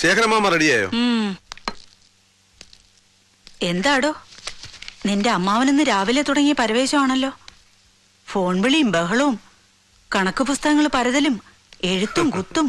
ശേഖരമാമ റെഡിയായോ? എന്താടോ നിന്റെ അമ്മാവനെന്ന് രാവിലെ തുടങ്ങിയ പരവേശമാണല്ലോ. ഫോൺ വിളിയും ബഹളവും കണക്ക് പുസ്തകങ്ങൾ പരതലും എഴുത്തും കുത്തും.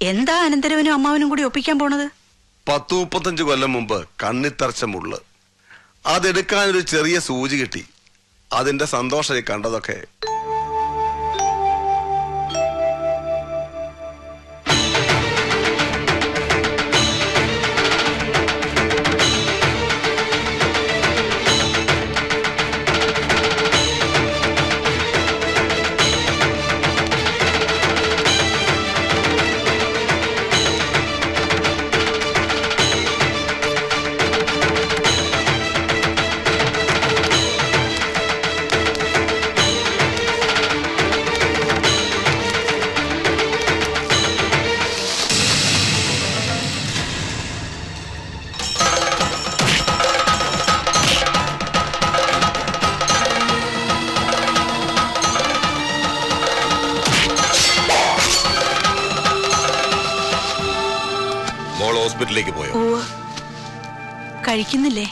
എന്താ അനന്തരവനും അമ്മാവനും കൂടി ഒപ്പിക്കാൻ പോണത്? 10-35 കൊല്ലം മുമ്പ് കണ്ണിത്തറച്ച മുള്ള് അതെടുക്കാനൊരു ചെറിയ സൂചി കിട്ടി. അതിന്റെ സന്തോഷമായി കണ്ടതൊക്കെ. ഹോസ്പിറ്റലിലേക്ക് പോയോ? കഴിക്കുന്നില്ലേ?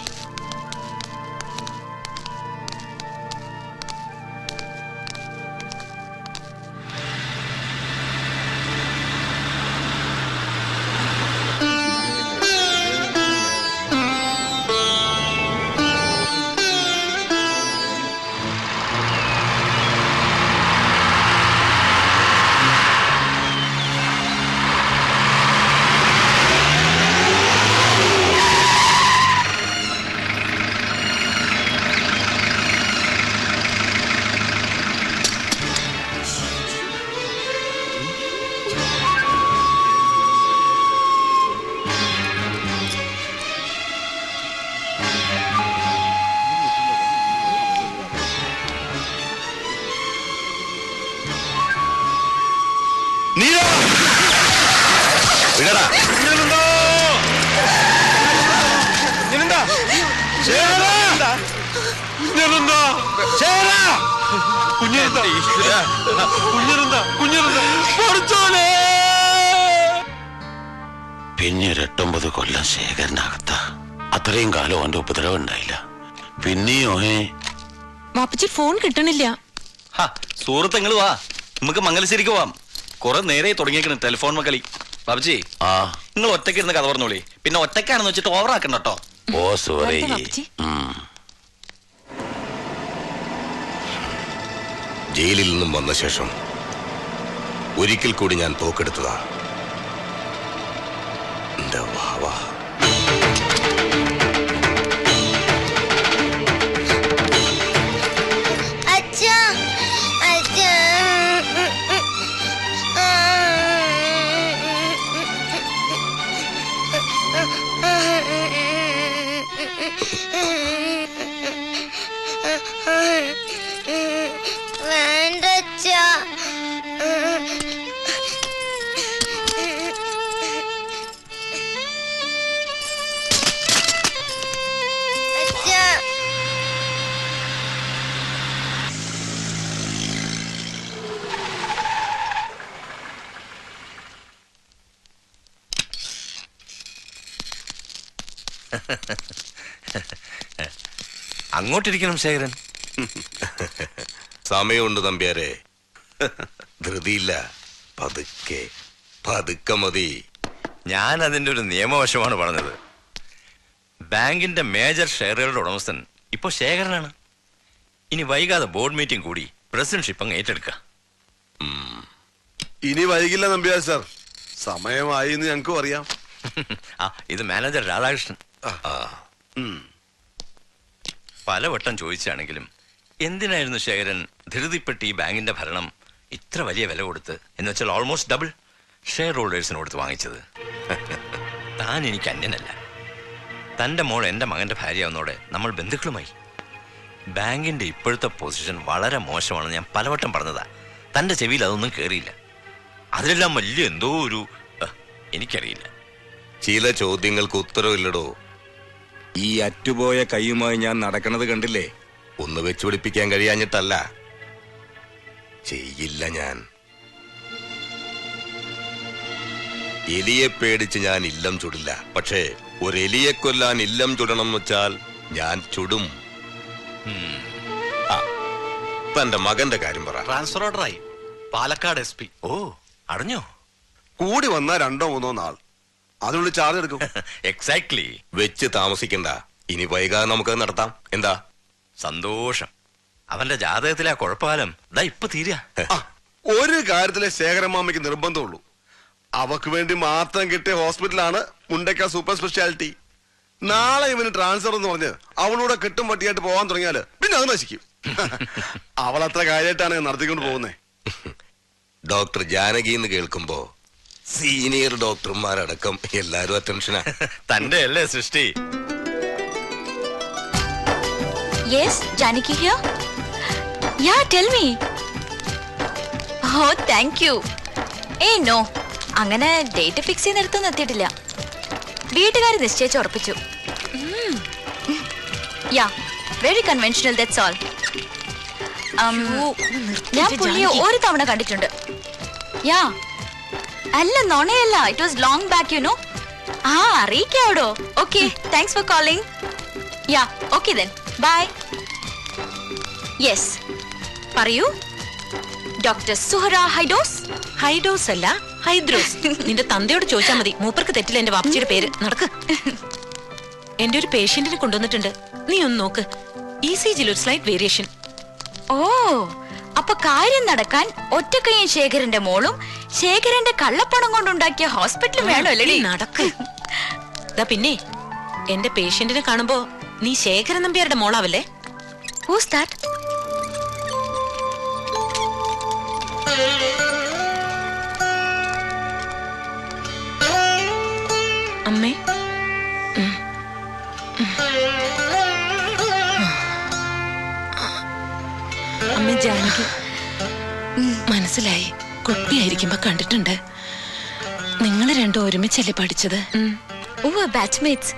പിന്നെ 8-9 കൊല്ലം ശേഖരനകത്ത. അത്രയും കാലം അവന്റെ ഉപദ്രവം ഉണ്ടായില്ല. പിന്നെയോ വാപ്പച്ചി ഫോൺ കിട്ടണില്ല. സുഹൃത്തുക്കൾ വാ, നമുക്ക് മംഗലശ്ശേരിക്ക് പോവാം. കുറെ നേരെ തുടങ്ങിയേക്കണം ടെലിഫോൺ മക്കളി. ബാബുജി നിങ്ങൾ ഒറ്റയ്ക്ക് ഇരുന്ന് കഥ പറഞ്ഞോളി. പിന്നെ ഒറ്റയ്ക്കാണെന്ന് വെച്ചിട്ട് ഓവർ ആക്കണ്ട കേട്ടോ. ഓ സോറി. ജയിലിൽ നിന്നും വന്ന ശേഷം ഒരിക്കൽ കൂടി ഞാൻ തോക്കെടുത്തതാ. എന്റെ വാവാ. അങ്ങോട്ടിരിക്കണം ശേഖരൻ. സമയമുണ്ട് തമ്പ്യാരെ, ധൃതിയില്ല. പതുക്കെ പതുക്കെ മതി. ഞാൻ അതിന്റെ ഒരു നിയമവശമാണ് പറഞ്ഞത്. ബാങ്കിന്റെ മേജർ ഷെയറുകളുടെ ഉടമസ്ഥൻ ഇപ്പോ ശേഖരനാണ്. ഇനി വൈകാതെ ബോർഡ് മീറ്റിംഗ് കൂടി പ്രസിഡന്റ്ഷിപ്പ് അങ്ങ് ഏറ്റെടുക്ക. ഇനി വൈകില്ല നമ്പ്യാർ സാർ, സമയമായി എന്ന് ഞങ്ങൾക്കും അറിയാം. ഇത് മാനേജർ രാധാകൃഷ്ണൻ. പലവട്ടം ചോദിച്ചാണെങ്കിലും എന്തിനായിരുന്നു ശേഖരൻ ധൃതിപ്പെട്ട് ഈ ബാങ്കിന്റെ ഭരണം ഇത്ര വലിയ വില കൊടുത്ത്, എന്ന് വെച്ചാൽ ഓൾമോസ്റ്റ് ഡബിൾ ഷെയർ ഹോൾഡേഴ്സിന് കൊടുത്ത് വാങ്ങിച്ചത്? താൻ എനിക്ക് അന്യനല്ല. തൻ്റെ മോൾ എൻ്റെ മകൻ്റെ ഭാര്യയാവുന്നതോടെ നമ്മൾ ബന്ധുക്കളുമായി. ബാങ്കിന്റെ ഇപ്പോഴത്തെ പൊസിഷൻ വളരെ മോശമാണെന്ന് ഞാൻ പലവട്ടം പറഞ്ഞതാ. തൻ്റെ ചെവിയിൽ അതൊന്നും കയറിയില്ല. അതിലെല്ലാം വലിയ എന്തോ ഒരു എനിക്കറിയില്ല. ചില ചോദ്യങ്ങൾക്ക് ഉത്തരവില്ലടോ. ഈ അറ്റുപോയ കൈയുമായി ഞാൻ നടക്കണത് കണ്ടില്ലേ? ഒന്ന് വെച്ചുപിടിപ്പിക്കാൻ കഴിയാഞ്ഞിട്ടല്ല, ചെയ്യില്ല ഞാൻ. എലിയെ പേടിച്ച് ഞാൻ ഇല്ലം ചുടില്ല. പക്ഷേ ഒരു എലിയെ കൊല്ലാൻ ഇല്ലം ചുടണം എന്ന് വെച്ചാൽ ഞാൻ ചുടും. തന്റെ മകന്റെ കാര്യം പറ. ട്രാൻസ്ഫർ ഓർഡറായി. പാലക്കാട് SP. ഓ, അറിഞ്ഞോ? കൂടി വന്നാ 2-3 നാൾ അതിനുള്ളിൽ ചാർജ് എടുക്കും. എക്സാക്ട്ലി. വെച്ച് താമസിക്കണ്ട. ഇനി വൈകാതെ നമുക്കത് നടത്താം. എന്താ? സന്തോഷം. അവന്റെ ജാതകത്തിലെ ആ കുഴപ്പകാലം ദാ ഇപ്പൊ തീരാ. ഒരു കാര്യത്തിലെ ശേഖരമാമയ്ക്ക് നിർബന്ധമുള്ളൂ. അവക്ക് വേണ്ടി മാത്രം കിട്ടിയ ഹോസ്പിറ്റലാണ് മുണ്ടക്ക സൂപ്പർ സ്പെഷ്യാലിറ്റി. നാളെ ഇവന് ട്രാൻസ്ഫർ എന്ന് പറഞ്ഞ് അവളൂടെ കെട്ടും പട്ടിയായിട്ട് പോകാൻ തുടങ്ങിയാല് പിന്നെ അത് നശിക്കും. അവൾ അത്ര കാര്യമായിട്ടാണ് നടത്തിക്കൊണ്ട് പോകുന്നേ. ഡോക്ടർ ജാനകി എന്ന് കേൾക്കുമ്പോ സീനിയർ ഡോക്ടർമാരടക്കം എല്ലാരും അറ്റൻഷനാ. തന്റെ അല്ലേ സൃഷ്ടി? Yes, Janaki here. Yeah, tell me. Oh, thank you. No. അങ്ങനെ ഡേറ്റ് ഫിക്സ് ചെയ്യുന്നിടത്തൊന്നും എത്തിയിട്ടില്ല. വീട്ടുകാർ നിശ്ചയിച്ച് ഉറപ്പിച്ചു. Yeah, very conventional, that's all. ഞാൻ പുള്ളിയെ ഒരു തവണ കണ്ടിട്ടുണ്ട്. യാ അല്ല, no. It was long back, you know. അറിയിക്കാവടോ. Okay, thanks for calling. Yeah okay then, bye. Yes, പറയൂ. ഡോക്ടർ സുഹറ ഹൈഡോസ്. ഹൈഡോസ് അല്ല, ഹൈദ്രോസ്. നിന്റെ തന്തയോട് ചോദിച്ചാൽ മതി. മൂപ്പർക്ക് തെറ്റില്ല എന്റെ വാപ്പച്ചിയുടെ പേര്. നടക്ക്. എന്റെ ഒരു പേഷ്യന്റിനെ കൊണ്ടുവന്നിട്ടുണ്ട്. നീ ഒന്ന് നോക്ക്. ECG ഒരു സ്ലൈറ്റ് വേരിയേഷൻ. ഓ, അപ്പൊ കാര്യം നടക്കാൻ ഒറ്റക്കയ്യൻ ശേഖരന്റെ മോളും ശേഖരന്റെ കള്ളപ്പണം കൊണ്ടുണ്ടാക്കിയ ഹോസ്പിറ്റലും വേണോ അല്ലേ? നടക്ക്. പിന്നെ എന്റെ പേഷ്യന്റിനെ കാണുമ്പോ നീ ശേഖരൻ നമ്പ്യാരുടെ മോളാവല്ലേ? Whose that? അമ്മേ, അമ്മ ജാനകി. മനസ്സിലായി. കുട്ടിയായിരിക്കുമ്പോ കണ്ടിട്ടുണ്ട്. നിങ്ങൾ രണ്ടും ഒരുമിച്ചല്ലേ പഠിച്ചത്? Batchmates.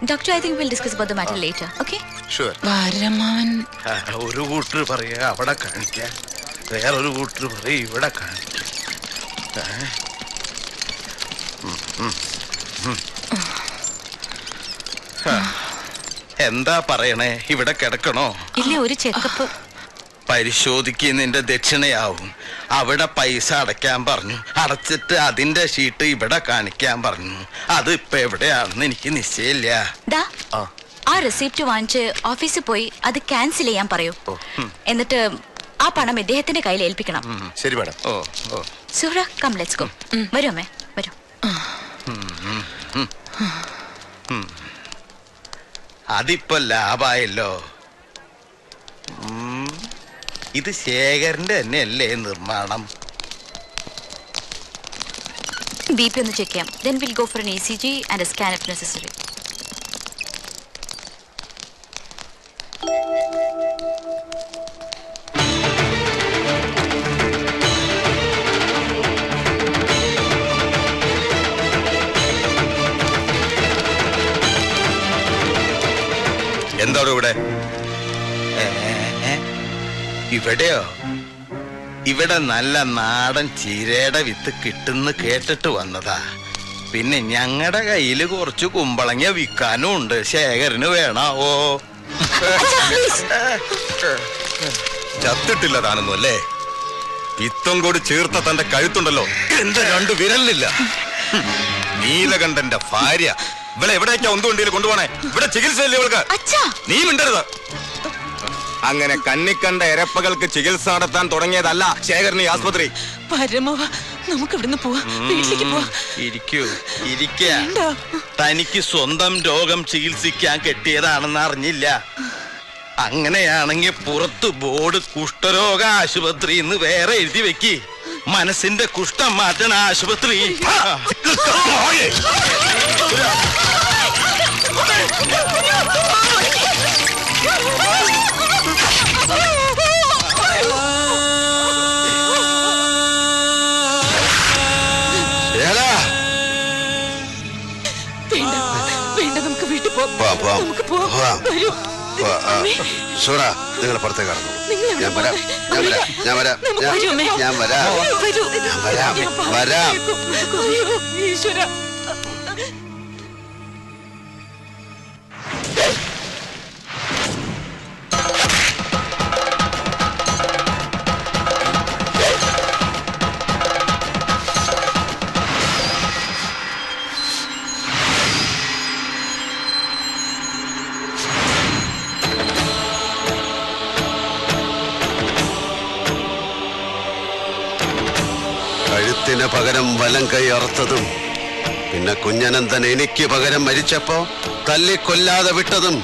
Doctor, I think we'll discuss about the matter later. Okay? Sure. വാരമാവൻ ഒരു കൂട്ടർ പറയാ അവിടെ കാണിക്കാൻ, വേറൊരു കൂട്ടർ പറയാ ഇവിടെ കാണിക്കാൻ. എന്താ പറയണേ? ഇവിടെ കിടക്കണോ? ഇല്ല, ഒരു ചെക്കപ്പ്. പരിശോധിക്കുന്നതിന്റെ ദക്ഷിണയാവും. അവിടെ പൈസ അടയ്ക്കാൻ പറഞ്ഞു. അടച്ചിട്ട് അതിന്റെ ഷീട്ട് ഇവിടെ കാണിക്കാൻ പറഞ്ഞു. അത് ഇപ്പൊ എവിടെയാണെന്ന് എനിക്ക് നിശ്ചയില്ല. ആ റെസിപ്റ്റ് വാങ്ങിച്ച് ഓഫീസിൽ പോയി അത് ക്യാൻസൽ ചെയ്യാൻ പറയൂ. എന്നിട്ട് ആ പണം ഇദ്ദേഹത്തിന്റെ കയ്യിൽ ഏൽപ്പിക്കണം. ശരി madam. Suhra, come let's go. വരൂ അമ്മേ, വരൂ. അതിപ്പോ ലാഭായല്ലോ. ഇത് ശേഖരന്റെ തന്നെയല്ലേ നിർമ്മാണം? BP ഒന്ന് ചെക്ക് ചെയ്യാം. Then we'll go for an ECG and a scan if necessary. എന്താണ് ഇവിടെ? ഇവിടെയോ? ഇവിടെ നല്ല നാടൻ ചീരയുടെ വിത്ത് കിട്ടുന്ന് കേട്ടിട്ട് വന്നതാ. പിന്നെ ഞങ്ങളുടെ കയ്യില് കുറച്ച് കുമ്പളങ്ങ വിൽക്കാനും ഉണ്ട്. ശേഖരന് വേണാവോ? ചത്തിട്ടില്ല താനൊന്നും അല്ലേ? പിത്തം കൂടി ചേർത്ത തന്റെ കഴുത്തുണ്ടല്ലോ, എന്റെ 2 വിരലില്ല. നീലകണ്ഠന്റെ ഭാര്യ. ഇവിടെ എവിടേക്കാ ഒന്നുകൊണ്ടിയിൽ കൊണ്ടുപോണേ? ഇവിടെ ചികിത്സയില്ലേ ഇവൾക്ക്? നീ മിണ്ടരുത്. അങ്ങനെ കണ്ണിക്കണ്ട എരപ്പകൾക്ക് ചികിത്സ നടത്താൻ തുടങ്ങിയതല്ല ശേഖരൻ ഈ ആസ്പത്രി. പരമവ, നമുക്ക് ഇവിടുന്ന് പോവാ, വീട്ടിലേക്ക് പോവാ. ഇരിക്കൂ, തനിക്ക് സ്വന്തം രോഗം ചികിത്സിക്കാൻ കെട്ടിയതാണെന്ന് അറിഞ്ഞില്ല. അങ്ങനെയാണെങ്കിൽ പുറത്ത് ബോർഡ് കുഷ്ഠരോഗ ആശുപത്രി എന്ന് വേറെ എഴുതി വെക്കി. മനസ്സിന്റെ കുഷ്ഠം മാറ്റണ ആശുപത്രി. വേണ്ട, നമുക്ക് വീട്ടിൽ പോവാം. നമുക്ക് പോവാം. വരൂ. സൂറ നിങ്ങൾ പുറത്തേക്ക് കടന്നു. നിങ്ങൾ ഞാൻ വരാം, ഞാൻ വരാം, ഞാൻ വരാം, വരൂ, അമ്മേ. ഞാൻ വരാം, വരൂ. ഞാൻ വരാം, വരാം. അയ്യോ, ഈശ്വരാ. കഴുത്തിന് പകരം വലം കൈ അറുത്തതും പിന്നെ കുഞ്ഞനന്തൻ എനിക്ക് പകരം മരിച്ചപ്പോ തല്ലിക്കൊല്ലാതെ വിട്ടതും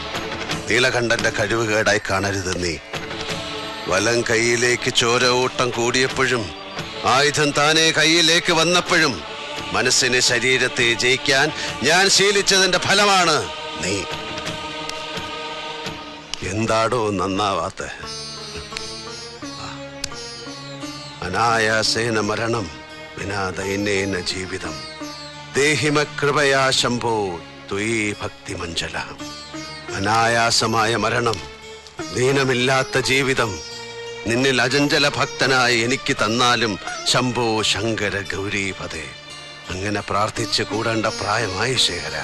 നീലകണ്ഠന്റെ കഴിവുകേടായി കാണരുത് നീ. വലം കൈയിലേക്ക് ചോര ഓട്ടം കൂടിയപ്പോഴും ആയുധം താനെ കൈയിലേക്ക് വന്നപ്പോഴും മനസ്സിന് ശരീരത്തെ ജയിക്കാൻ ഞാൻ ശീലിച്ചതിന്റെ ഫലമാണ് നീ. എന്താടോ നന്നാവാത്ത? അനായാസേന മരണം വിനാ ദൈന്യേന ജീവിതം ദേഹിമ കൃപയാ ശംഭോ ത്വയീ ഭക്തിമഞ്ജല. അനായാസമായ മരണം, ദീനമില്ലാത്ത ജീവിതം നിന്നിൽ അചഞ്ചല ഭക്തനായി എനിക്ക് തന്നാലും ശംഭോ ശങ്കര ഗൗരീപദേ. അങ്ങനെ പ്രാർത്ഥിച്ച് കൂടേണ്ട പ്രായമായി ശേഖര.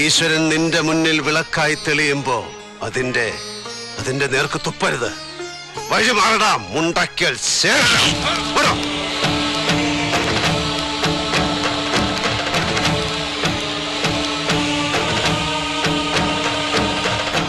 ഈശ്വരൻ നിന്റെ മുന്നിൽ വിളക്കായി തെളിയുമ്പോ അതിന്റെ നേർക്ക് തുപ്പരുത്. വഴി മാറടാ മുണ്ടക്കൽ ശേഖരം.